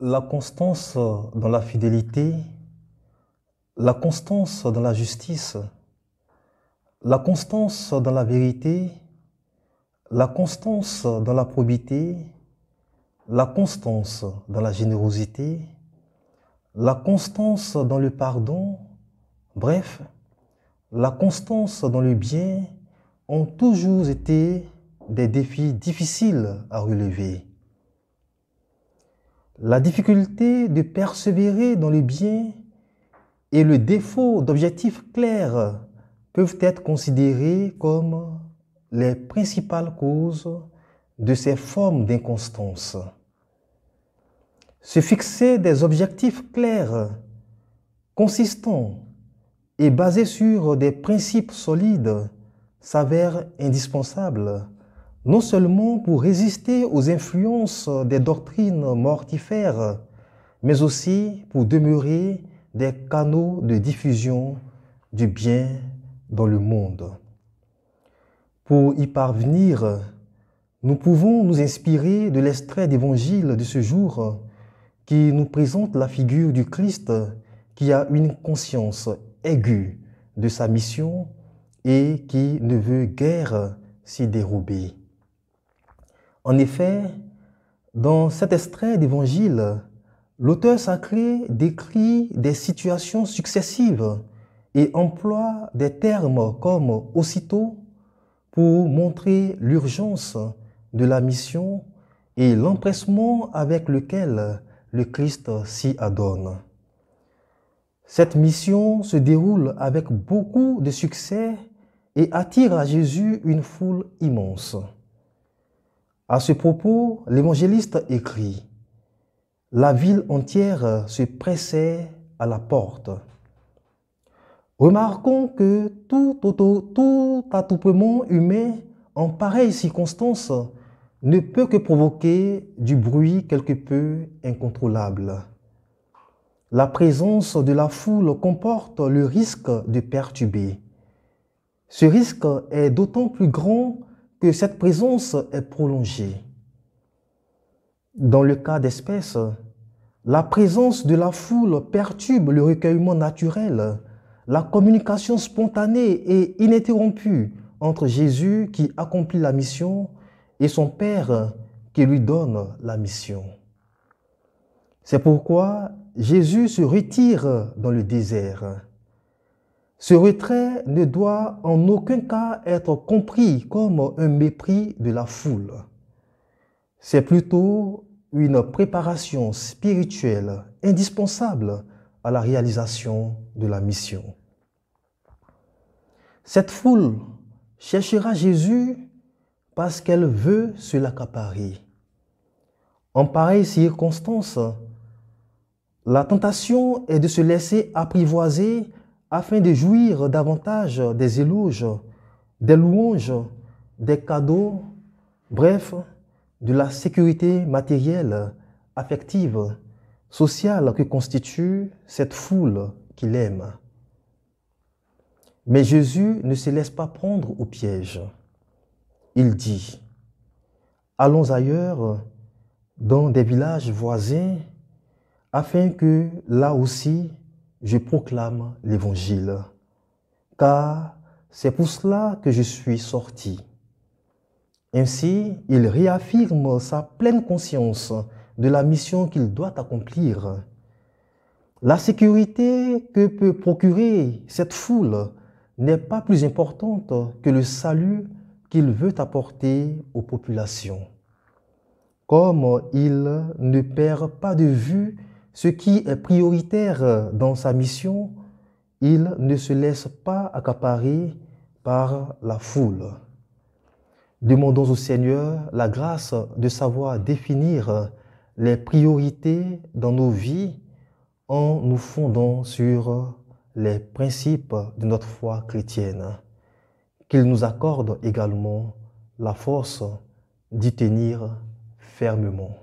La constance dans la fidélité, la constance dans la justice, la constance dans la vérité, la constance dans la probité, la constance dans la générosité, la constance dans le pardon, bref, la constance dans le bien ont toujours été des défis difficiles à relever. La difficulté de persévérer dans le bien et le défaut d'objectifs clairs peuvent être considérés comme les principales causes de ces formes d'inconstance. Se fixer des objectifs clairs, consistants et basés sur des principes solides s'avère indispensable, non seulement pour résister aux influences des doctrines mortifères, mais aussi pour demeurer des canaux de diffusion du bien dans le monde. Pour y parvenir, nous pouvons nous inspirer de l'extrait d'évangile de ce jour qui nous présente la figure du Christ qui a une conscience aiguë de sa mission et qui ne veut guère s'y dérober. En effet, dans cet extrait d'évangile, l'auteur sacré décrit des situations successives et emploie des termes comme « aussitôt » pour montrer l'urgence de la mission et l'empressement avec lequel le Christ s'y adonne. Cette mission se déroule avec beaucoup de succès et attire à Jésus une foule immense. À ce propos, l'évangéliste écrit « La ville entière se pressait à la porte ». Remarquons que tout attroupement humain en pareille circonstance ne peut que provoquer du bruit quelque peu incontrôlable. La présence de la foule comporte le risque de perturber. Ce risque est d'autant plus grand que cette présence est prolongée. Dans le cas d'espèce, la présence de la foule perturbe le recueillement naturel, la communication spontanée et ininterrompue entre Jésus qui accomplit la mission et son Père qui lui donne la mission. C'est pourquoi Jésus se retire dans le désert. Ce retrait ne doit en aucun cas être compris comme un mépris de la foule. C'est plutôt une préparation spirituelle indispensable à la réalisation de la mission. Cette foule cherchera Jésus parce qu'elle veut se l'accaparer. En pareille circonstance, la tentation est de se laisser apprivoiser afin de jouir davantage des éloges, des louanges, des cadeaux, bref, de la sécurité matérielle, affective, sociale que constitue cette foule qu'il aime. Mais Jésus ne se laisse pas prendre au piège. Il dit « Allons ailleurs, dans des villages voisins, afin que là aussi je proclame l'Évangile, car c'est pour cela que je suis sorti. » Ainsi, il réaffirme sa pleine conscience de la mission qu'il doit accomplir. La sécurité que peut procurer cette foule n'est pas plus importante que le salut qu'il veut apporter aux populations. Comme il ne perd pas de vue ce qui est prioritaire dans sa mission, il ne se laisse pas accaparer par la foule. Demandons au Seigneur la grâce de savoir définir les priorités dans nos vies en nous fondant sur les principes de notre foi chrétienne. Qu'il nous accorde également la force d'y tenir fermement.